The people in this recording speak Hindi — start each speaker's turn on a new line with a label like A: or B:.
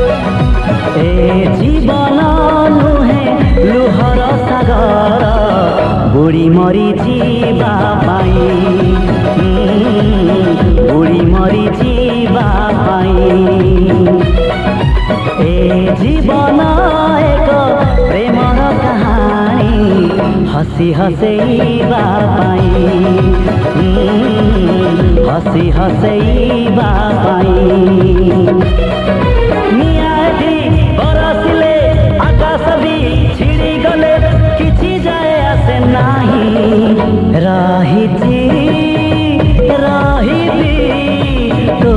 A: ए जीवन नुहे लुहर सागर बुढ़ी मरी जीवा पाई बुढ़ी मरी जीवा पाई ए जीवन एक प्रेमर कहानी हसी हसैबा पाई हसी हसैबा पाई नियादी बरसिले आकाश भी छिड़ी गले किछि जाए आसे नाही रहिती रहिती तो